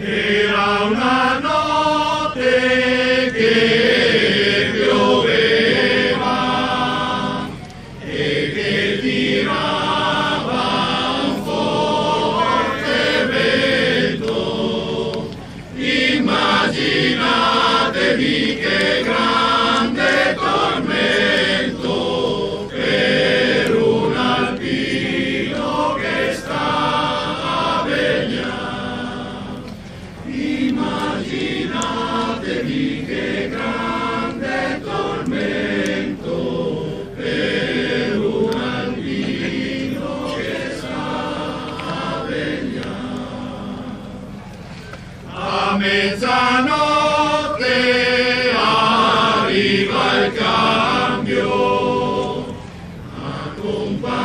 Era una notte che pioveva e che tirava un forte vento. Immaginatevi che grande tormento per un alpino che sta a vegliare. Immaginatevi che grande tormento per un alpino che sta a vegliare. A mezzanotte arriva il cambio, accompagnato